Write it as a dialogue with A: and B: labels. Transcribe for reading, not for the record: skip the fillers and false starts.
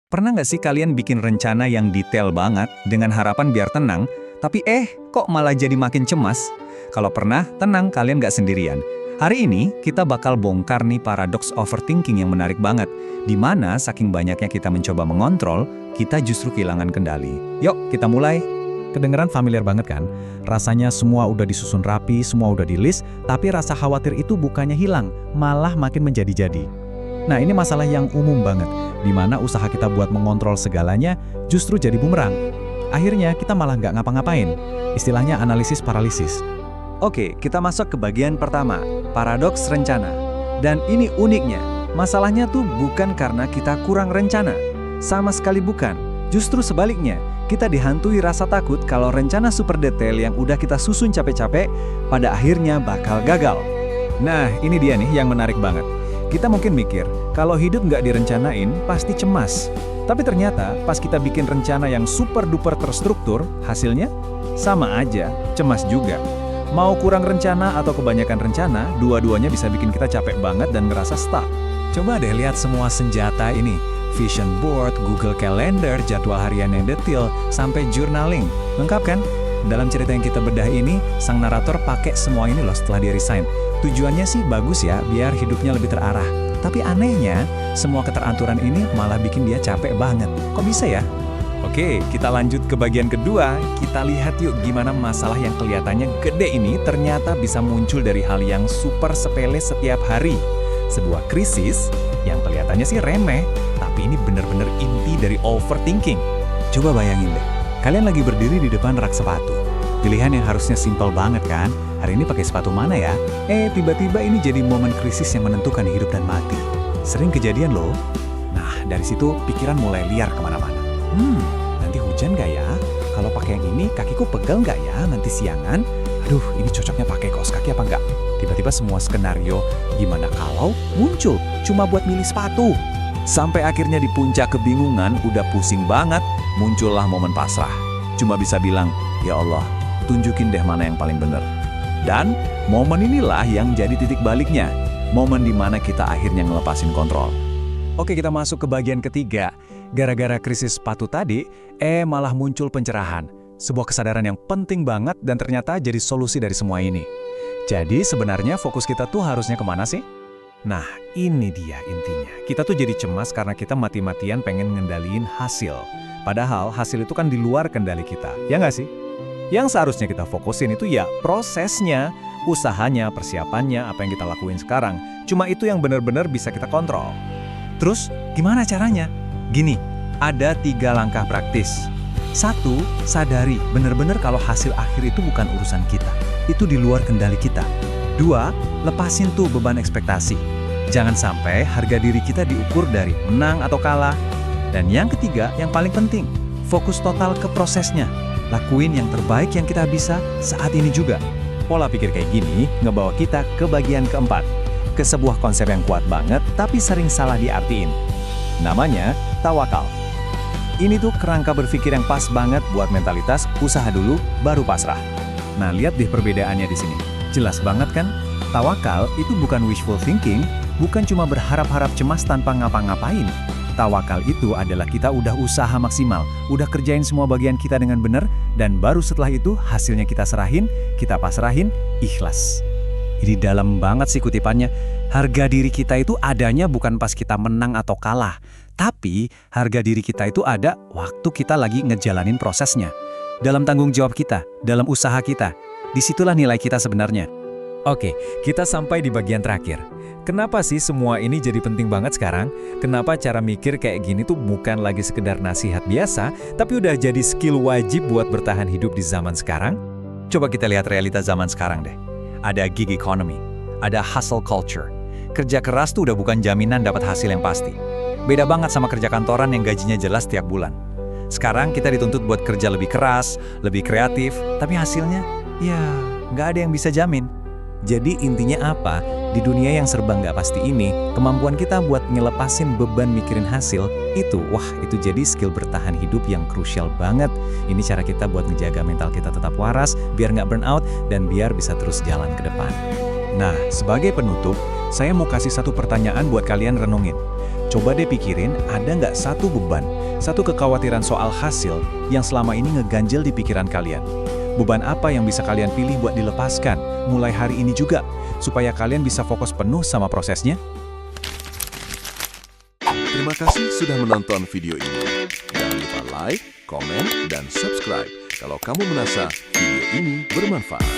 A: Pernah nggak sih kalian bikin rencana yang detail banget dengan harapan biar tenang, tapi kok malah jadi makin cemas? Kalau pernah, tenang, kalian nggak sendirian. Hari ini kita bakal bongkar nih paradoks overthinking yang menarik banget, di mana saking banyaknya kita mencoba mengontrol, kita justru kehilangan kendali. Yuk, kita mulai.
B: Kedengeran familiar banget kan? Rasanya semua udah disusun rapi, semua udah di-list, tapi rasa khawatir itu bukannya hilang, malah makin menjadi-jadi. Nah, ini masalah yang umum banget, di mana usaha kita buat mengontrol segalanya justru jadi bumerang. Akhirnya kita malah nggak ngapa-ngapain. Istilahnya analisis paralisis.
A: Oke, kita masuk ke bagian pertama, paradoks rencana. Dan ini uniknya, masalahnya tuh bukan karena kita kurang rencana. Sama sekali bukan. Justru sebaliknya, kita dihantui rasa takut kalau rencana super detail yang udah kita susun capek-capek, pada akhirnya bakal gagal. Nah, ini dia nih yang menarik banget. Kita mungkin mikir, kalau hidup nggak direncanain, pasti cemas. Tapi ternyata, pas kita bikin rencana yang super-duper terstruktur, hasilnya sama aja, cemas juga. Mau kurang rencana atau kebanyakan rencana, dua-duanya bisa bikin kita capek banget dan ngerasa stuck. Coba deh lihat semua senjata ini. Vision board, Google Calendar, jadwal harian yang detail, sampai journaling. Lengkap kan? Dalam cerita yang kita bedah ini, sang narator pakai semua ini loh setelah dia resign. Tujuannya sih bagus ya, biar hidupnya lebih terarah. Tapi anehnya, semua keteraturan ini malah bikin dia capek banget. Kok bisa ya? Oke, kita lanjut ke bagian kedua. Kita lihat yuk gimana masalah yang kelihatannya gede ini ternyata bisa muncul dari hal yang super sepele setiap hari. Sebuah krisis yang kelihatannya sih remeh, tapi ini benar-benar inti dari overthinking. Coba bayangin deh, kalian lagi berdiri di depan rak sepatu. Pilihan yang harusnya simpel banget kan? Hari ini pakai sepatu mana ya? Tiba-tiba ini jadi momen krisis yang menentukan hidup dan mati. Sering kejadian loh. Nah, dari situ pikiran mulai liar kemana-mana. Nanti hujan gak ya? Kalau pakai yang ini, kakiku pegel gak ya nanti siangan? Aduh, ini cocoknya pakai kaos kaki apa enggak? Tiba-tiba semua skenario, gimana kalau muncul cuma buat milih sepatu? Sampai akhirnya di puncak kebingungan, udah pusing banget, muncullah momen pasrah. Cuma bisa bilang, ya Allah, tunjukin deh mana yang paling benar. Dan momen inilah yang jadi titik baliknya. Momen di mana kita akhirnya ngelepasin kontrol. Oke, kita masuk ke bagian ketiga. Gara-gara krisis sepatu tadi, malah muncul pencerahan. Sebuah kesadaran yang penting banget dan ternyata jadi solusi dari semua ini. Jadi sebenarnya fokus kita tuh harusnya kemana sih? Nah, ini dia intinya. Kita tuh jadi cemas karena kita mati-matian pengen ngendaliin hasil. Padahal hasil itu kan di luar kendali kita, ya nggak sih? Yang seharusnya kita fokusin itu ya prosesnya, usahanya, persiapannya, apa yang kita lakuin sekarang. Cuma itu yang benar-benar bisa kita kontrol. Terus, gimana caranya? Gini, ada 3 langkah praktis. 1, sadari benar-benar kalau hasil akhir itu bukan urusan kita. Itu di luar kendali kita. 2, lepasin tuh beban ekspektasi. Jangan sampai harga diri kita diukur dari menang atau kalah. Dan yang ketiga, yang paling penting, fokus total ke prosesnya. Lakuin yang terbaik yang kita bisa saat ini juga. Pola pikir kayak gini ngebawa kita ke bagian keempat. Ke sebuah konsep yang kuat banget tapi sering salah diartiin. Namanya tawakal. Ini tuh kerangka berpikir yang pas banget buat mentalitas usaha dulu baru pasrah. Nah, lihat deh perbedaannya di sini. Jelas banget kan? Tawakal itu bukan wishful thinking, bukan cuma berharap-harap cemas tanpa ngapa-ngapain. Tawakal itu adalah kita udah usaha maksimal, udah kerjain semua bagian kita dengan benar, dan baru setelah itu hasilnya kita serahin, kita pasrahin, ikhlas. Ini dalam banget sih kutipannya. Harga diri kita itu adanya bukan pas kita menang atau kalah, tapi harga diri kita itu ada waktu kita lagi ngejalanin prosesnya. Dalam tanggung jawab kita, dalam usaha kita, disitulah nilai kita sebenarnya. Oke, kita sampai di bagian terakhir. Kenapa sih semua ini jadi penting banget sekarang? Kenapa cara mikir kayak gini tuh bukan lagi sekedar nasihat biasa, tapi udah jadi skill wajib buat bertahan hidup di zaman sekarang? Coba kita lihat realita zaman sekarang deh. Ada gig economy, ada hustle culture. Kerja keras tuh udah bukan jaminan dapat hasil yang pasti. Beda banget sama kerja kantoran yang gajinya jelas tiap bulan. Sekarang kita dituntut buat kerja lebih keras, lebih kreatif, tapi hasilnya, ya nggak ada yang bisa jamin. Jadi intinya apa? Di dunia yang serba nggak pasti ini, kemampuan kita buat ngelepasin beban mikirin hasil, itu jadi skill bertahan hidup yang krusial banget. Ini cara kita buat ngejaga mental kita tetap waras, biar nggak burn out, dan biar bisa terus jalan ke depan. Nah, sebagai penutup, Saya mau kasih satu pertanyaan buat kalian renungin. Coba deh pikirin, ada nggak satu beban, satu kekhawatiran soal hasil yang selama ini ngeganjel di pikiran kalian? Beban apa yang bisa kalian pilih buat dilepaskan mulai hari ini juga, supaya kalian bisa fokus penuh sama prosesnya?
C: Terima kasih sudah menonton video ini. Jangan lupa like, komen, dan subscribe kalau kamu merasa video ini bermanfaat.